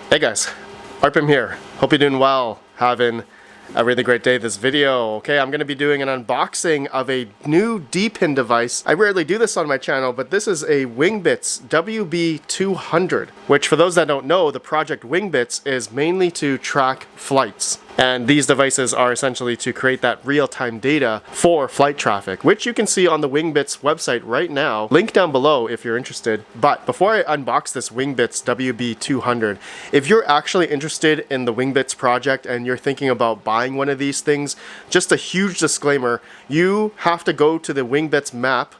Hey guys, RedPandaMining here. Hope you're doing well, having a really great day this video. Okay, I'm going to be doing an unboxing of a new Depin device. I rarely do this on my channel, but this is a Wingbits WB200, which for those that don't know, the project Wingbits is mainly to track flights. And these devices are essentially to create that real-time data for flight traffic, which you can see on the Wingbits website right now. Link down below if you're interested. But before I unbox this Wingbits WB200, if you're actually interested in the Wingbits project and you're thinking about buying one of these things, just a huge disclaimer, you have to go to the Wingbits map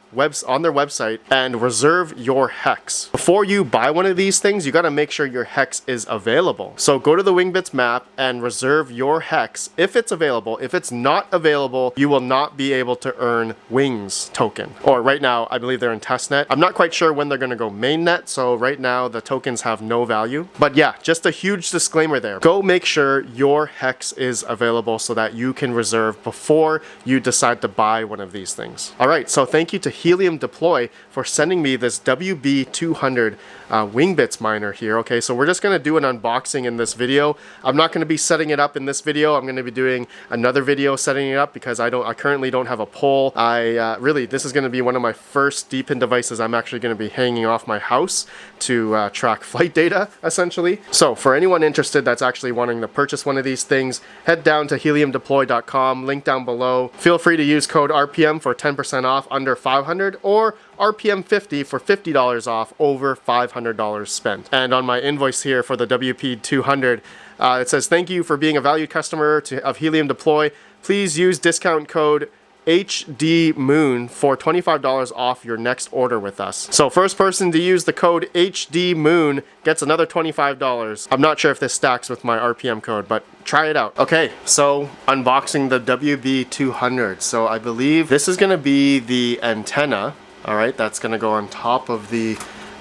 on their website and reserve your hex. Before you buy one of these things, you got to make sure your hex is available. So go to the Wingbits map and reserve your hex if it's available. If it's not available, you will not be able to earn Wings token. Or right now, I believe they're in testnet. I'm not quite sure when they're going to go mainnet, so right now the tokens have no value. But yeah, just a huge disclaimer there. Go make sure your hex is available so that you can reserve before you decide to buy one of these things. All right, so thank you to Helium Deploy for sending me this WB200 Wingbits miner here. Okay, so we're just going to do an unboxing in this video. I'm not going to be setting it up in this video. I'm going to be doing another video setting it up because I currently don't have a pole. This is going to be one of my first Depin devices I'm actually going to be hanging off my house to track flight data, essentially. So for anyone interested that's actually wanting to purchase one of these things, head down to heliumdeploy.com, link down below. Feel free to use code RPM for 10% off under 500 or RPM 50 for $50 off over $500 spent. And on my invoice here for the WP200, it says, thank you for being a valued customer of Helium Deploy. Please use discount code HDMoon for $25 off your next order with us. So first person to use the code HDMoon gets another $25. I'm not sure if this stacks with my RPM code, but try it out. Okay, so unboxing the WB200. So I believe this is gonna be the antenna. All right, that's gonna go on top of the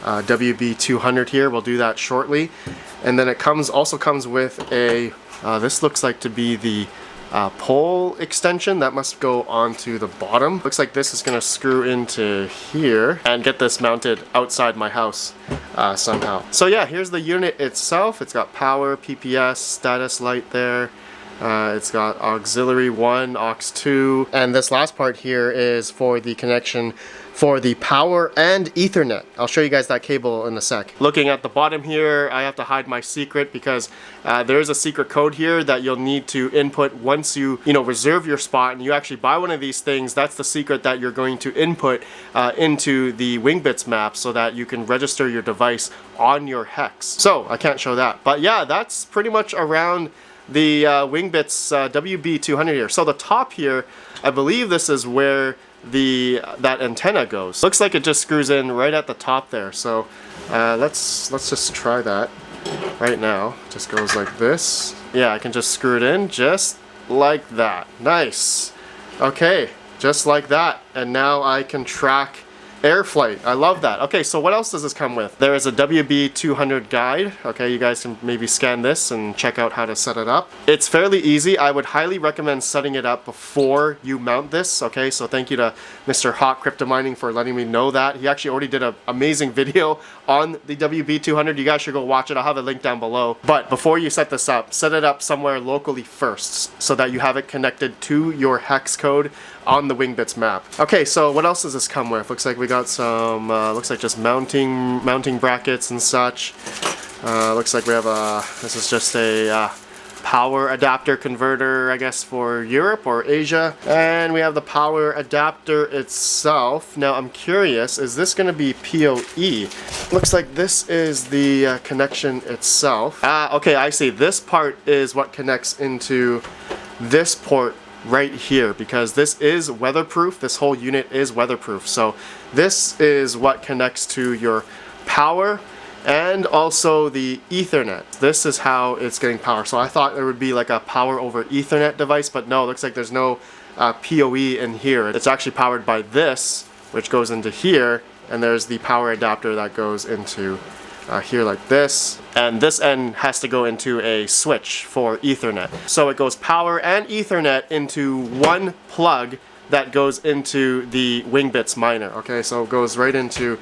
WB200 here. We'll do that shortly. And then it also comes with a, this looks like to be the pole extension that must go onto the bottom. Looks like this is gonna screw into here and get this mounted outside my house somehow. So yeah, here's the unit itself. It's got power, PPS, status light there. It's got auxiliary 1, aux 2, and this last part here is for the connection for the power and Ethernet. I'll show you guys that cable in a sec. Looking at the bottom here, I have to hide my secret because there is a secret code here that you'll need to input once you reserve your spot and you actually buy one of these things. That's the secret that you're going to input into the Wingbits map so that you can register your device on your hex. So I can't show that, but yeah, that's pretty much around the Wingbits WB200 here. So the top here, I believe this is where that antenna goes. Looks like it just screws in right at the top there. So let's just try that right now. Just goes like this. Yeah, I can just screw it in just like that. Nice. Okay, just like that. And now I can track air flight. I love that. Okay, so what else does this come with? There is a WB200 guide. Okay, you guys can maybe scan this and check out how to set it up. It's fairly easy. I would highly recommend setting it up before you mount this. Okay, so thank you to Mr. Hot RedPandaMining for letting me know that. He actually already did an amazing video on the WB200. You guys should go watch it. I'll have a link down below. But before you set this up, set it up somewhere locally first so that you have it connected to your hex code on the Wingbits map. Okay, so what else does this come with? Looks like we got some, looks like just mounting brackets and such. Looks like we have this is just a power adapter converter, I guess, for Europe or Asia. And we have the power adapter itself. Now I'm curious, is this gonna be PoE? Looks like this is the connection itself. Okay, I see. This part is what connects into this port right here, because this is weatherproof. This whole unit is weatherproof. So this is what connects to your power and also the Ethernet. This is how it's getting power. So I thought there would be like a power over Ethernet device, but no, it looks like there's no PoE in here. It's actually powered by this, which goes into here, and there's the power adapter that goes into here like this, and this end has to go into a switch for Ethernet. So it goes power and Ethernet into one plug that goes into the Wingbits miner. Okay, so it goes right into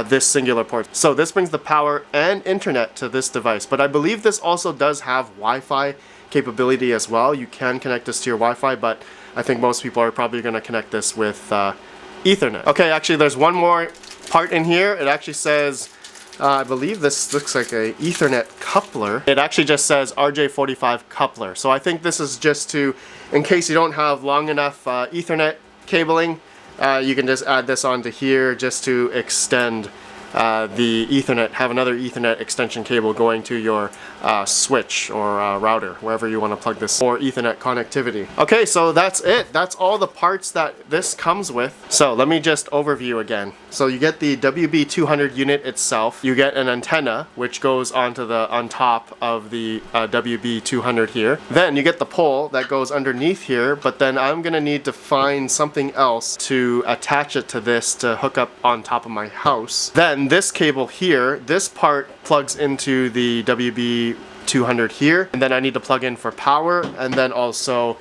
this singular port. So this brings the power and internet to this device, but I believe this also does have Wi-Fi capability as well. You can connect this to your Wi-Fi, but I think most people are probably going to connect this with Ethernet. Okay, actually there's one more part in here. It actually says, I believe this looks like a Ethernet coupler. It actually just says RJ45 coupler. So I think this is just to, in case you don't have long enough Ethernet cabling, you can just add this onto here just to extend the Ethernet, have another Ethernet extension cable going to your switch or router, wherever you want to plug this for Ethernet connectivity. Okay, so that's it. That's all the parts that this comes with. So let me just overview again. So you get the WB200 unit itself. You get an antenna, which goes on top of the WB200 here. Then you get the pole that goes underneath here, but then I'm gonna need to find something else to attach it to this to hook up on top of my house. Then this cable here, this part plugs into the WB200 here, and then I need to plug in for power, and then also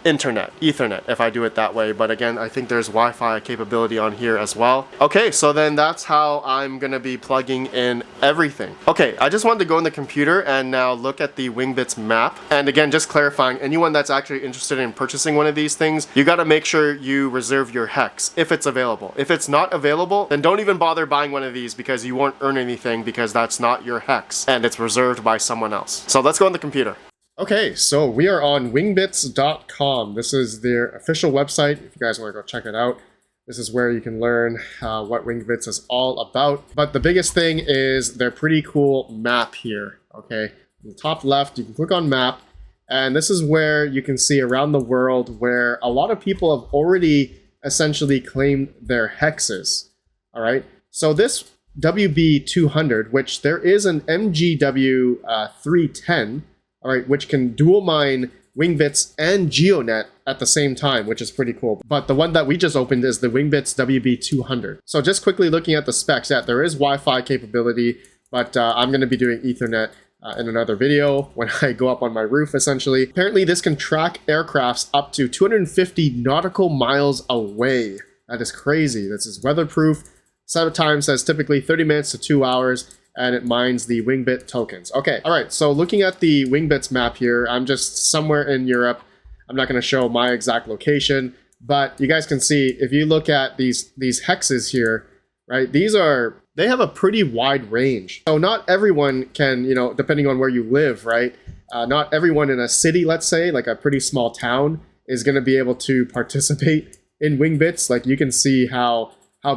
internet, Ethernet, if I do it that way. But again, I think there's Wi-Fi capability on here as well. Okay, so then that's how I'm gonna be plugging in everything. Okay, I just wanted to go in the computer and now look at the Wingbits map. And again, just clarifying, anyone that's actually interested in purchasing one of these things, you gotta make sure you reserve your hex if it's available. If it's not available, then don't even bother buying one of these, because you won't earn anything, because that's not your hex and it's reserved by someone else. So let's go on the computer. Okay, so we are on wingbits.com. This is their official website. If you guys want to go check it out, this is where you can learn what Wingbits is all about. But the biggest thing is their pretty cool map here. Okay, on the top left, you can click on map, and this is where you can see around the world where a lot of people have already essentially claimed their hexes. All right, so this WB200, which there is an MGW 310, all right, which can dual mine Wingbits and GeoNet at the same time, which is pretty cool. But the one that we just opened is the Wingbits WB200. So just quickly looking at the specs, yeah, there is Wi-Fi capability, but I'm going to be doing Ethernet in another video when I go up on my roof, essentially. Apparently, this can track aircrafts up to 250 nautical miles away. That is crazy. This is weatherproof. Setup time says typically 30 minutes to 2 hours, and it mines the Wingbit tokens. Okay, all right, so looking at the Wingbits map here, I'm just somewhere in Europe. I'm not going to show my exact location, but you guys can see, if you look at these hexes here, right, they have a pretty wide range. So not everyone can, you know, depending on where you live, right, not everyone in a city, let's say, like a pretty small town, is going to be able to participate in Wingbits. Like, you can see how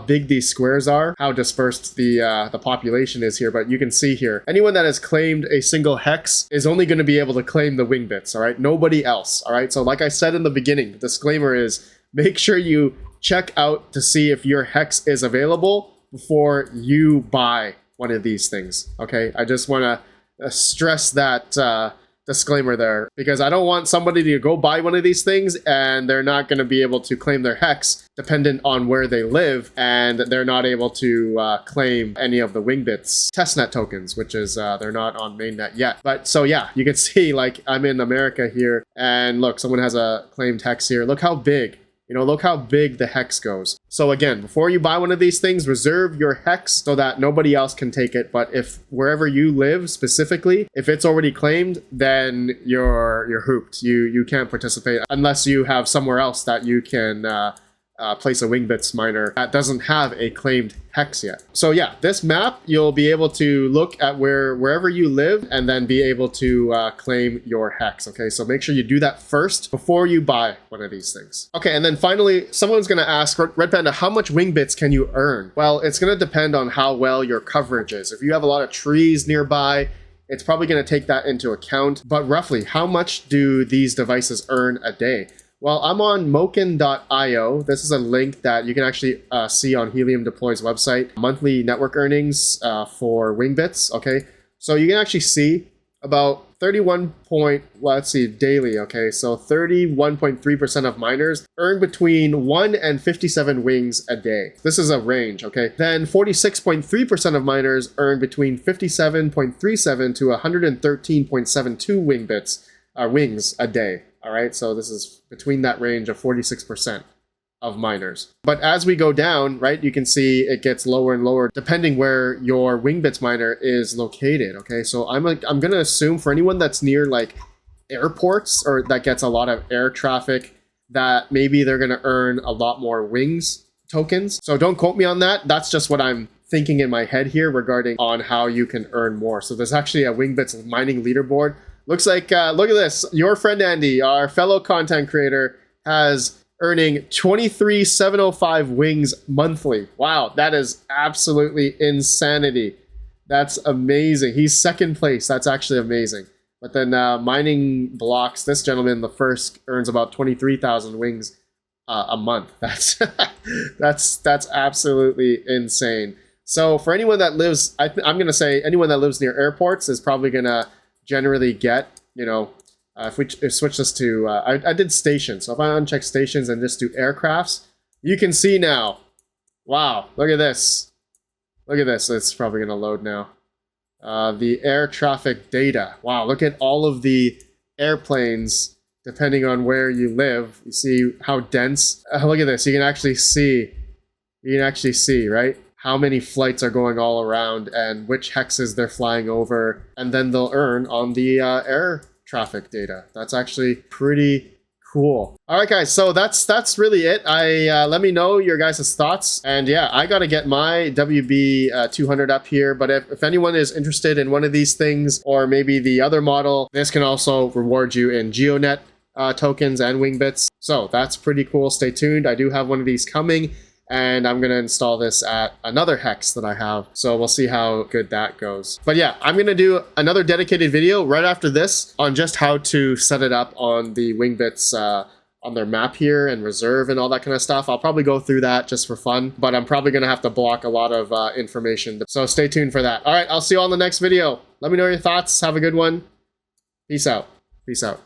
big these squares are, how dispersed the population is here. But you can see here, anyone that has claimed a single hex is only going to be able to claim the Wingbits, all right? Nobody else, all right? So like I said in the beginning, the disclaimer is make sure you check out to see if your hex is available before you buy one of these things, okay? I just want to stress that disclaimer there, because I don't want somebody to go buy one of these things and they're not going to be able to claim their hex dependent on where they live, and they're not able to claim any of the Wingbits testnet tokens, which is they're not on mainnet yet. But so yeah, you can see, like, I'm in America here, and look, someone has a claimed hex here. Look how big. You know, look how big the hex goes. So again, before you buy one of these things, reserve your hex so that nobody else can take it. But if wherever you live specifically, if it's already claimed, then you're hooped. You can't participate unless you have somewhere else that you can place a Wingbits miner that doesn't have a claimed hex yet. So yeah, this map, you'll be able to look at wherever you live and then be able to claim your hex. Okay, so make sure you do that first before you buy one of these things. Okay, and then finally, someone's gonna ask, Red Panda, how much Wingbits can you earn? Well, it's gonna depend on how well your coverage is. If you have a lot of trees nearby, it's probably gonna take that into account. But roughly, how much do these devices earn a day? Well, I'm on moken.io. This is a link that you can actually see on Helium Deploy's website. Monthly network earnings for Wingbits, okay? So you can actually see about 31 daily, okay? So 31.3% of miners earn between 1 and 57 wings a day. This is a range, okay? Then 46.3% of miners earn between 57.37 to 113.72 wings a day. All right, so this is between that range of 46%. of miners. But as we go down, right, you can see it gets lower and lower depending where your Wingbits miner is located. Okay, so I'm gonna assume for anyone that's near like airports or that gets a lot of air traffic, that maybe they're gonna earn a lot more wings tokens. So don't quote me on that. That's just what I'm thinking in my head here regarding on how you can earn more. So there's actually a Wingbits mining leaderboard. Looks like, look at this. Your friend Andy, our fellow content creator, has earning 23,705 wings monthly. Wow, that is absolutely insanity. That's amazing. He's second place. That's actually amazing. But then mining blocks, this gentleman, the first, earns about 23,000 wings a month. That's absolutely insane. So for anyone that lives, I'm going to say anyone that lives near airports is probably going to generally get, you know, if we switch this to, I did stations. So if I uncheck stations and just do aircrafts, you can see now. Wow, look at this. Look at this. It's probably going to load now. The air traffic data. Wow, look at all of the airplanes depending on where you live. You see how dense. Look at this. You can actually see, right? How many flights are going all around and which hexes they're flying over. And then they'll earn on the air traffic data. That's actually pretty cool. All right, guys. So that's really it. Let me know your guys' thoughts. And yeah, I got to get my WB200 up here. But if anyone is interested in one of these things or maybe the other model, this can also reward you in GeoNet tokens and Wingbits. So that's pretty cool. Stay tuned. I do have one of these coming. And I'm going to install this at another hex that I have. So we'll see how good that goes. But yeah, I'm going to do another dedicated video right after this on just how to set it up on the Wingbits on their map here and reserve and all that kind of stuff. I'll probably go through that just for fun, but I'm probably going to have to block a lot of information. So stay tuned for that. All right, I'll see you all in the next video. Let me know your thoughts. Have a good one. Peace out. Peace out.